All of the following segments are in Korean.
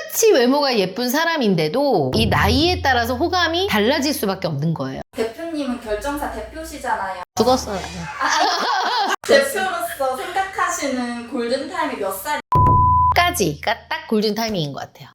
똑같이 외모가 예쁜 사람인데도 이 나이에 따라서 호감이 달라질 수밖에 없는 거예요. 대표님은 결정사 대표시잖아요. 죽었어요. 대표로서 생각하시는 골든타임이 몇 살? 까지가 딱 골든 타이밍인 것 같아요.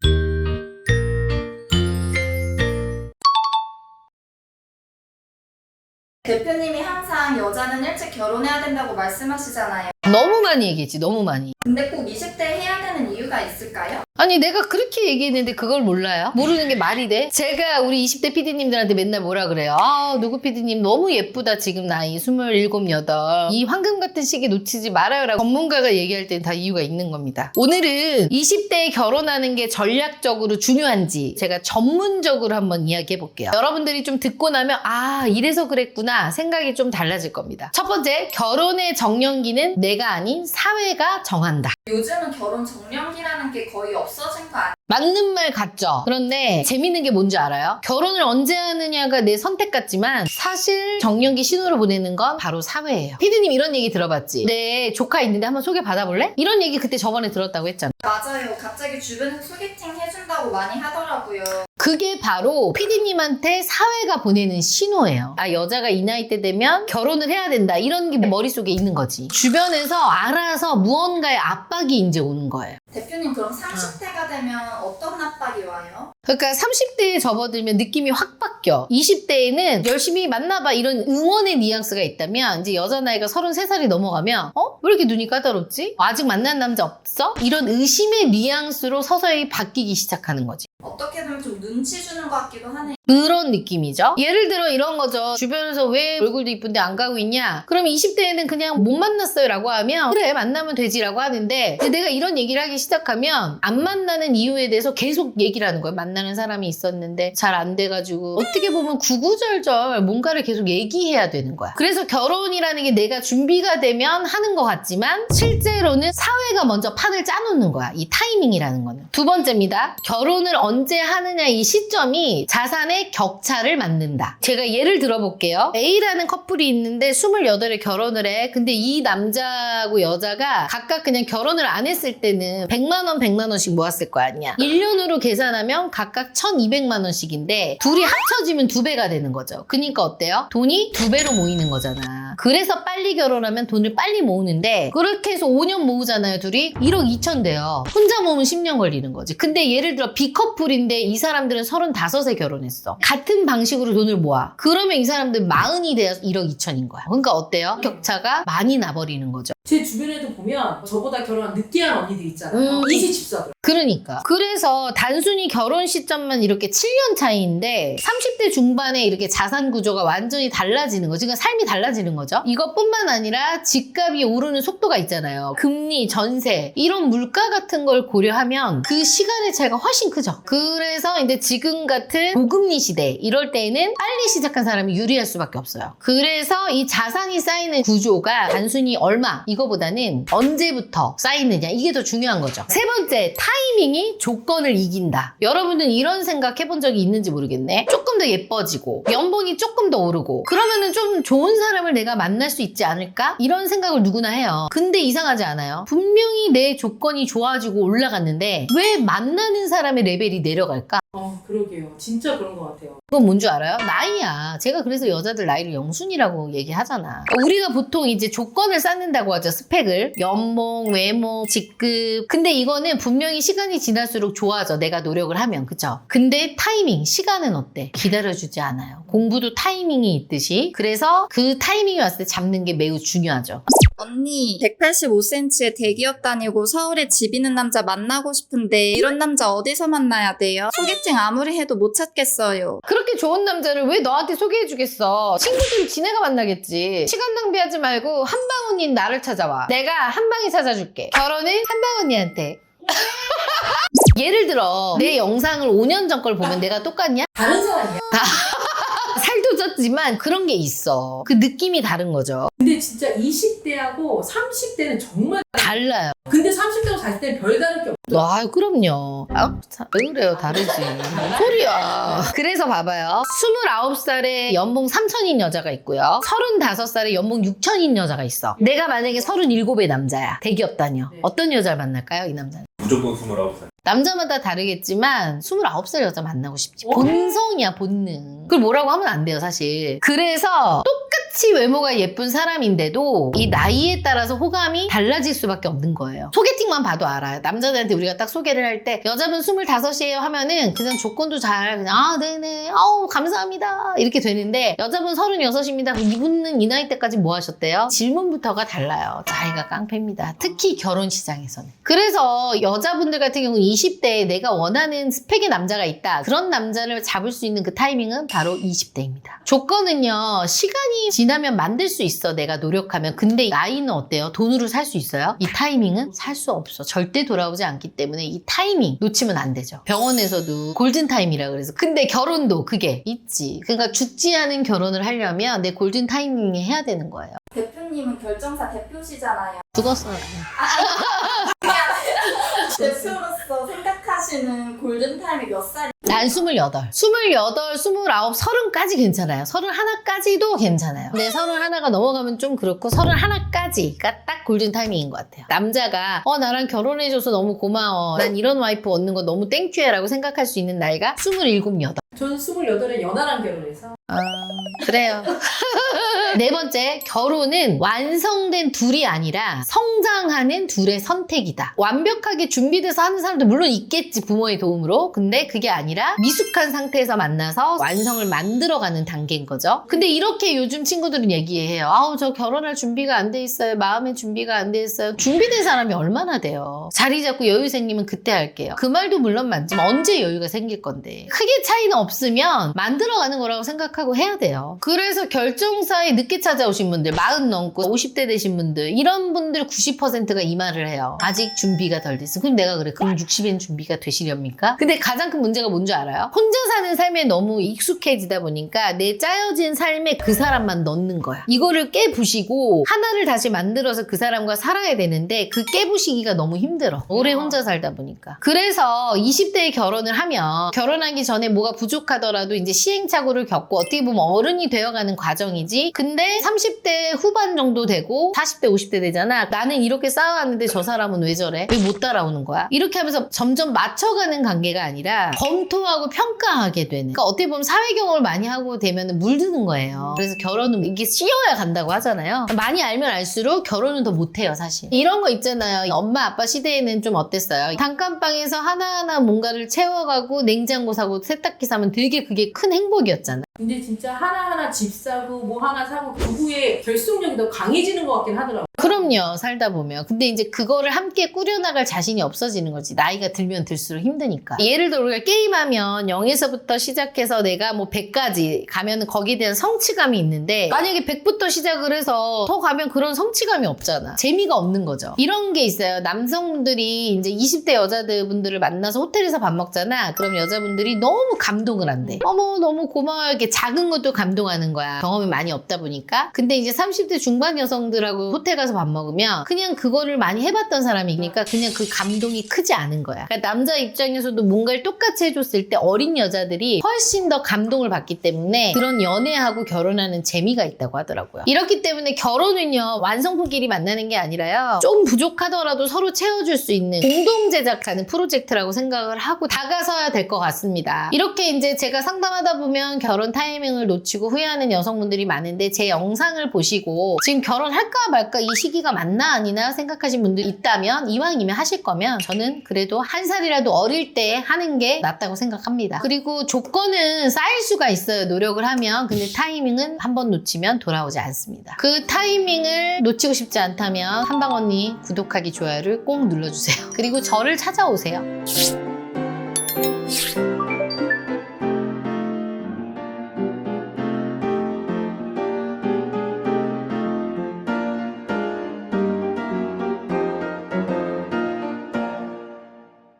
대표님이 항상 여자는 일찍 결혼해야 된다고 말씀하시잖아요. 너무 많이 얘기했지, 너무 많이. 근데 꼭 20대에 해야 되는 이유가 있을까요? 아니 내가 그렇게 얘기했는데 그걸 몰라요? 모르는 게 말이 돼? 제가 우리 20대 PD님들한테 맨날 뭐라 그래요? 아 누구 PD님 너무 예쁘다 지금 나이 27, 8. 이 황금 같은 시기 놓치지 말아요 라고 전문가가 얘기할 땐 다 이유가 있는 겁니다. 오늘은 20대에 결혼하는 게 전략적으로 중요한지 제가 전문적으로 한번 이야기해 볼게요. 여러분들이 좀 듣고 나면 아 이래서 그랬구나 생각이 좀 달라질 겁니다. 첫 번째, 결혼의 정년기는 내가 아닌 사회가 정한다. 요즘은 결혼 정년기라는 게 거의 없어진 거 아니에요? 맞는 말 같죠? 그런데 재밌는 게 뭔지 알아요? 결혼을 언제 하느냐가 내 선택 같지만 사실 정년기 신호를 보내는 건 바로 사회예요. 피디님 이런 얘기 들어봤지? 내 조카 있는데 한번 소개 받아볼래? 이런 얘기 그때 저번에 들었다고 했잖아. 맞아요. 갑자기 주변에서 소개팅 해준다고 많이 하더라고요. 그게 바로 피디님한테 사회가 보내는 신호예요. 아 여자가 이 나이 때 되면 결혼을 해야 된다 이런 게 머릿속에 있는 거지. 주변에서 알아서 무언가의 압박이 이제 오는 거예요. 대표님 그럼 30대가 되면 어떤 압박이 와요? 그러니까 30대에 접어들면 느낌이 확 바뀌어. 20대에는 열심히 만나봐 이런 응원의 뉘앙스가 있다면 이제 여자 나이가 33살이 넘어가면 왜 이렇게 눈이 까다롭지? 아직 만난 남자 없어? 이런 의심의 뉘앙스로 서서히 바뀌기 시작하는 거지. 어떻게 보면 좀 눈치 주는 것 같기도 하네요. 그런 느낌이죠. 예를 들어 이런 거죠. 주변에서 왜 얼굴도 이쁜데 안 가고 있냐? 그럼 20대에는 그냥 못 만났어요 라고 하면 그래 만나면 되지 라고 하는데 이제 내가 이런 얘기를 하기 시작하면 안 만나는 이유에 대해서 계속 얘기를 하는 거예요. 만나는 사람이 있었는데 잘 안 돼가지고 어떻게 보면 구구절절 뭔가를 계속 얘기해야 되는 거야. 그래서 결혼이라는 게 내가 준비가 되면 하는 것 같지만 실제로는 사회가 먼저 판을 짜놓는 거야. 이 타이밍이라는 거는. 두 번째입니다. 결혼을 언제 하느냐 이 시점이 자산의 격차를 맞는다. 제가 예를 들어볼게요. A라는 커플이 있는데 28에 결혼을 해. 근데 이 남자하고 여자가 각각 그냥 결혼을 안 했을 때는 100만 원, 100만 원씩 모았을 거 아니야. 1년으로 계산하면 각각 1200만 원씩인데 둘이 합쳐지면 2배가 되는 거죠. 그러니까 어때요? 돈이 2배로 모이는 거잖아. 그래서 빨리 결혼하면 돈을 빨리 모으는데 그렇게 해서 5년 모으잖아요. 둘이 1억 2천 돼요. 혼자 모으면 10년 걸리는 거지. 근데 예를 들어 B커플인데 이 사람들은 35에 결혼했어. 같은 방식으로 돈을 모아. 그러면 이 사람들 40이 돼서 1억 2천인 거야. 그러니까 어때요? 격차가 많이 나버리는 거죠. 제 주변에도 보면 저보다 결혼 늦게한 언니들 있잖아요. 이시집사들. 그러니까. 그래서 단순히 결혼 시점만 이렇게 7년 차이인데 30대 중반에 이렇게 자산 구조가 완전히 달라지는 거죠. 그러니까 삶이 달라지는 거죠. 이것뿐만 아니라 집값이 오르는 속도가 있잖아요. 금리, 전세 이런 물가 같은 걸 고려하면 그 시간의 차이가 훨씬 크죠. 그래서 이제 지금 같은 고금리 시대 이럴 때에는 빨리 시작한 사람이 유리할 수밖에 없어요. 그래서 이 자산이 쌓이는 구조가 단순히 얼마 이거보다는 언제부터 쌓이느냐 이게 더 중요한 거죠. 세 번째, 타이밍이 조건을 이긴다. 여러분은 이런 생각 해본 적이 있는지 모르겠네. 조금 더 예뻐지고 연봉이 조금 더 오르고 그러면은 좀 좋은 사람을 내가 만날 수 있지 않을까? 이런 생각을 누구나 해요. 근데 이상하지 않아요? 분명히 내 조건이 좋아지고 올라갔는데 왜 만나는 사람의 레벨이 내려갈까? 그러게요. 진짜 그런 것 같아요. 그건 뭔 줄 알아요? 나이야. 제가 그래서 여자들 나이를 영순이라고 얘기하잖아. 우리가 보통 이제 조건을 쌓는다고 하죠. 스펙을. 연봉, 외모, 직급. 근데 이거는 분명히 시간이 지날수록 좋아져. 내가 노력을 하면. 그쵸? 근데 타이밍, 시간은 어때? 기다려주지 않아요. 공부도 타이밍이 있듯이. 그래서 그 타이밍이 왔을 때 잡는 게 매우 중요하죠. 언니 185cm에 대기업 다니고 서울에 집 있는 남자 만나고 싶은데 이런 남자 어디서 만나야 돼요? 소개팅 아무리 해도 못 찾겠어요. 그렇게 좋은 남자를 왜 너한테 소개해주겠어? 친구들이 지네가 만나겠지. 시간 낭비하지 말고 한방 언니는 나를 찾아와. 내가 한방이 찾아줄게. 결혼은 한방 언니한테. 예를 들어 내 영상을 5년 전 걸 보면 내가 똑같냐? 다른 사람이야. 살도 쪘지만 그런 게 있어. 그 느낌이 다른 거죠. 근데 진짜 20대하고 30대는 정말 달라요. 근데 30대하고 40대는 별다를 게 없어. 아, 그럼요. 왜 그래요? 다르지. 뭔 소리야. 그래서 봐봐요. 29살에 연봉 3천인 여자가 있고요. 35살에 연봉 6천인 여자가 있어. 내가 만약에 37의 남자야. 대기업 다녀. 네. 어떤 여자를 만날까요? 이 남자는. 무조건 29살. 남자마다 다르겠지만 29살 여자 만나고 싶지. 본성이야, 본능. 그걸 뭐라고 하면 안 돼요, 사실. 그래서 똑같이 외모가 예쁜 사람인데도 이 나이에 따라서 호감이 달라질 수밖에 없는 거예요. 소개팅만 봐도 알아요. 남자들한테 우리가 딱 소개를 할 때 여자분 25이에요 하면은 그냥 조건도 잘 그냥 아 네네 아우 감사합니다 이렇게 되는데 여자분 36입니다. 이분은 이 나이 때까지 뭐 하셨대요? 질문부터가 달라요. 자기가 깡패입니다. 특히 결혼 시장에서는. 그래서 여자분들 같은 경우는 20대에 내가 원하는 스펙의 남자가 있다. 그런 남자를 잡을 수 있는 그 타이밍은 바로 20대입니다. 조건은요. 시간이 지나면 만들 수 있어. 내가 노력하면. 근데 나이는 어때요? 돈으로 살 수 있어요? 이 타이밍은 살 수 없어. 절대 돌아오지 않기 때문에 이 타이밍 놓치면 안 되죠. 병원에서도 골든타임이라 그래서. 근데 결혼도 그게 있지. 그러니까 죽지 않은 결혼을 하려면 내 골든타이밍에 해야 되는 거예요. 대표님은 결정사 대표시잖아요. 죽었어요. 대표로서 생각하시는 골든타임이 몇 살이? 난 28, 29, 30까지 괜찮아요. 31까지도 괜찮아요. 근데 31가 넘어가면 좀 그렇고 31까지가 딱 골든타이밍인 것 같아요. 남자가 나랑 결혼해줘서 너무 고마워. 난 이런 와이프 얻는 거 너무 땡큐해 라고 생각할 수 있는 나이가 27, 8. 전 28에 연하랑 결혼해서 그래요. 네 번째, 결혼은 완성된 둘이 아니라 성장하는 둘의 선택이다. 완벽하게 준비돼서 하는 사람도 물론 있겠지, 부모의 도움으로. 근데 그게 아니라 미숙한 상태에서 만나서 완성을 만들어가는 단계인 거죠. 근데 이렇게 요즘 친구들은 얘기해요. 아우, 저 결혼할 준비가 안 돼 있어요. 마음의 준비가 안 돼 있어요. 준비된 사람이 얼마나 돼요? 자리 잡고 여유 생기면 그때 할게요. 그 말도 물론 맞지만 언제 여유가 생길 건데. 크게 차이는 없으면 만들어가는 거라고 생각하고 해야 돼요. 그래서 결정사에 늦게 찾아오신 분들, 40 넘고 50대 되신 분들, 이런 분들 90%가 이 말을 해요. 아직 준비가 덜 됐어. 그럼 내가 그래. 그럼 60엔 준비가 되시렵니까? 근데 가장 큰 문제가 뭔지 알아요? 혼자 사는 삶에 너무 익숙해지다 보니까 내 짜여진 삶에 그 사람만 넣는 거야. 이거를 깨부시고 하나를 다시 만들어서 그 사람과 살아야 되는데 그 깨부시기가 너무 힘들어. 오래 혼자 살다 보니까. 그래서 20대에 결혼을 하면 결혼하기 전에 뭐가 부족하더라도 이제 시행착오를 겪고 어떻게 보면 어른이 되어가는 과정이지. 근데 30대 후반 정도 되고 40대 50대 되잖아. 나는 이렇게 쌓아왔는데 저 사람은 왜 저래? 왜 못 따라오는 거야? 이렇게 하면서 점점 맞춰가는 관계가 아니라 검토하고 평가하게 되는. 그러니까 어떻게 보면 사회 경험을 많이 하고 되면 물드는 거예요. 그래서 결혼은 이게 씌어야 간다고 하잖아요. 많이 알면 알수록 결혼은 더 못해요, 사실. 이런 거 있잖아요. 엄마 아빠 시대에는 좀 어땠어요? 단칸방에서 하나하나 뭔가를 채워가고 냉장고 사고 세탁기 사면 되게 그게 큰 행복이었잖아. 근데 진짜 하나하나 집 사고 뭐 하나 사고 부부의 결속력이 더 강해지는 것 같긴 하더라고요. 그럼요. 살다 보면. 근데 이제 그거를 함께 꾸려나갈 자신이 없어지는 거지. 나이가 들면 들수록 힘드니까. 예를 들어 우리가 게임하면 0에서부터 시작해서 내가 뭐 100까지 가면 거기에 대한 성취감이 있는데 만약에 100부터 시작을 해서 더 가면 그런 성취감이 없잖아. 재미가 없는 거죠. 이런 게 있어요. 남성분들이 이제 20대 여자분들을 만나서 호텔에서 밥 먹잖아. 그럼 여자분들이 너무 감동을 한대. 어머 너무 고마워요. 이렇게 작은 것도 감동하는 거야. 경험이 많이 없다 보니까. 근데 이제 30대 중반 여성들하고 호텔 가서 밥 먹으면 그냥 그거를 많이 해봤던 사람이니까 그냥 그 감동이 크지 않은 거야. 그러니까 남자 입장에서도 뭔가를 똑같이 해줬을 때 어린 여자들이 훨씬 더 감동을 받기 때문에 그런 연애하고 결혼하는 재미가 있다고 하더라고요. 이렇기 때문에 결혼은요 완성품끼리 만나는 게 아니라요 좀 부족하더라도 서로 채워줄 수 있는 공동 제작하는 프로젝트라고 생각을 하고 다가서야 될 것 같습니다. 이렇게 이제 제가 상담하다 보면 결혼 타이밍을 놓치고 후회하는 여성분들이 많은데 제 영상을 보시고 지금 결혼할까 말까 이 시기가 맞나 아니나 생각하신 분들 있다면 이왕이면 하실 거면 저는 그래도 한 살이라도 어릴 때 하는 게 낫다고 생각합니다. 그리고 조건은 쌓일 수가 있어요. 노력을 하면. 근데 타이밍은 한번 놓치면 돌아오지 않습니다. 그 타이밍을 놓치고 싶지 않다면 한방 언니 구독하기 좋아요를 꼭 눌러주세요. 그리고 저를 찾아오세요.